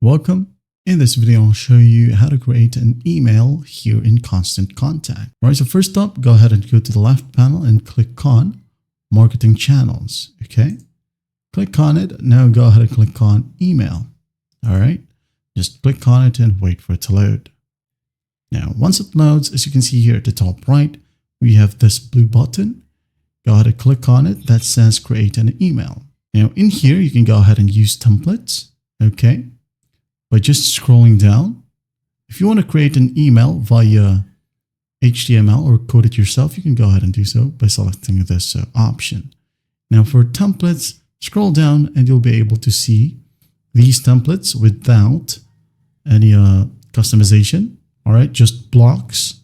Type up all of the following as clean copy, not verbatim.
Welcome. In this video, I'll show you how to create an email here in Constant Contact. All right, so first up, go ahead and go to the left panel and click on Marketing Channels, okay? Click on it. Now go ahead and click on Email, all right? Just click on it and wait for it to load. Now, once it loads, as you can see here at the top right, we have this blue button. Go ahead and click on it that says Create an Email. Now, in here, you can go ahead and use templates, okay? By just scrolling down. If you want to create an email via HTML or code it yourself, you can go ahead and do so by selecting this option. Now for templates, scroll down and you'll be able to see these templates without any customization. All right, just blocks.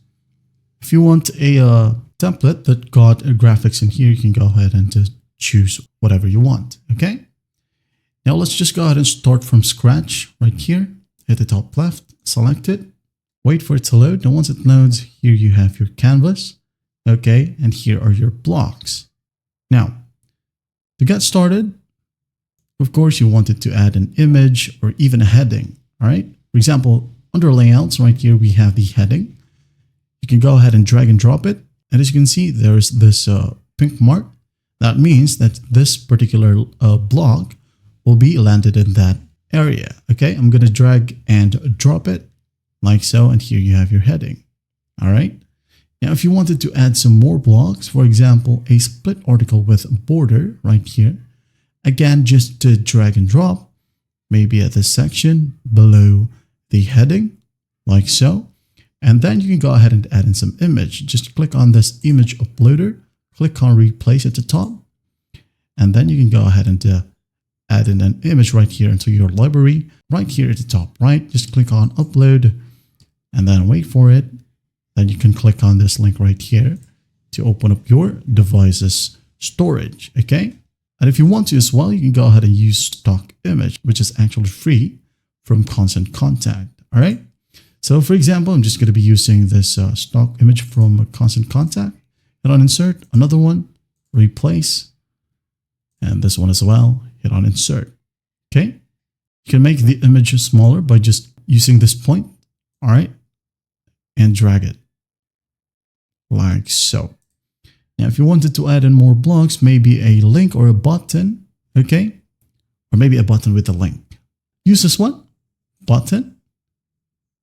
If you want a template that got graphics in here, you can go ahead and just choose whatever you want, okay? Now let's just go ahead and start from scratch right here at the top left, select it, wait for it to load. Now once it loads, here you have your canvas, okay? And here are your blocks. Now, to get started, of course, you wanted to add an image or even a heading, all right? For example, under layouts right here, we have the heading. You can go ahead and drag and drop it. And as you can see, there's this pink mark. That means that this particular block will be landed in that area. Okay, I'm going to drag and drop it like so, and here you have your heading. All right. Now, if you wanted to add some more blocks, for example, a split article with a border right here, again, just to drag and drop, maybe at this section below the heading, like so. And then you can go ahead and add in some image. Just click on this image uploader, click on replace at the top, and then you can go ahead and add in an image right here into your library, right here at the top right. Just click on upload and then wait for it. Then you can click on this link right here to open up your device's storage, okay? And if you want to as well, you can go ahead and use stock image, which is actually free from Constant Contact, all right? So for example, I'm just going to be using this stock image from Constant Contact. Hit on insert, another one, replace, and this one as well. Hit on insert, okay? You can make the image smaller by just using this point, all right? And drag it like so. Now, if you wanted to add in more blocks, maybe a link or a button, okay? Or maybe a button with a link. Use this one, button,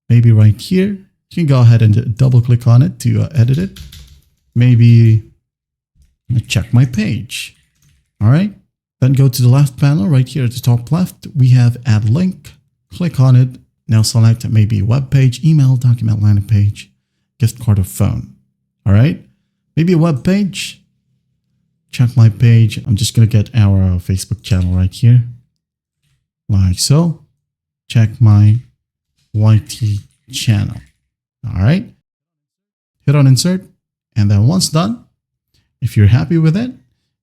maybe right here. You can go ahead and double click on it to edit it. Maybe check my page, all right? Then go to the left panel right here at the top left. We have add link. Click on it. Now select maybe web page, email, document, landing page, gift card, or phone. All right. Maybe a web page. Check my page. I'm just going to get our Facebook channel right here. Like so. Check my YT channel. All right. Hit on insert. And then once done, if you're happy with it,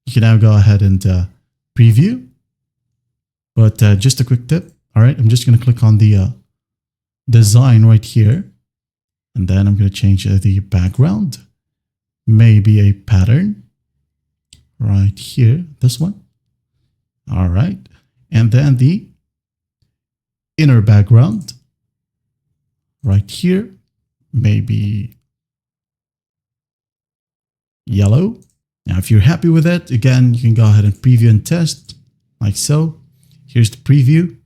you can now go ahead and preview. But just a quick tip. All right, I'm just going to click on the design right here. And then I'm going to change the background. Maybe a pattern right here. This one. All right. And then the inner background right here. Maybe yellow. Now, if you're happy with it, again, you can go ahead and preview and test like so. Here's the preview.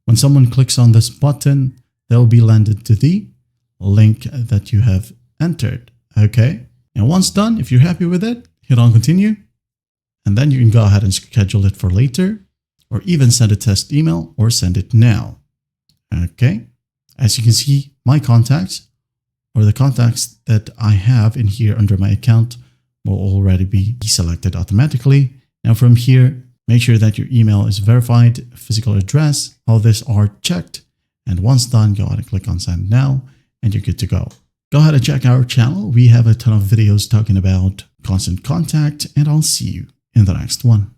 When someone clicks on this button, they'll be landed to the link that you have entered. Okay. And once done, if you're happy with it, hit on continue. And then you can go ahead and schedule it for later, or even send a test email or send it now. Okay. As you can see, my contacts or the contacts that I have in here under my account will already be selected automatically. Now from here, make sure that your email is verified, physical address, all this are checked. And once done, go ahead and click on send now and you're good to go. Go ahead and check our channel. We have a ton of videos talking about Constant Contact and I'll see you in the next one.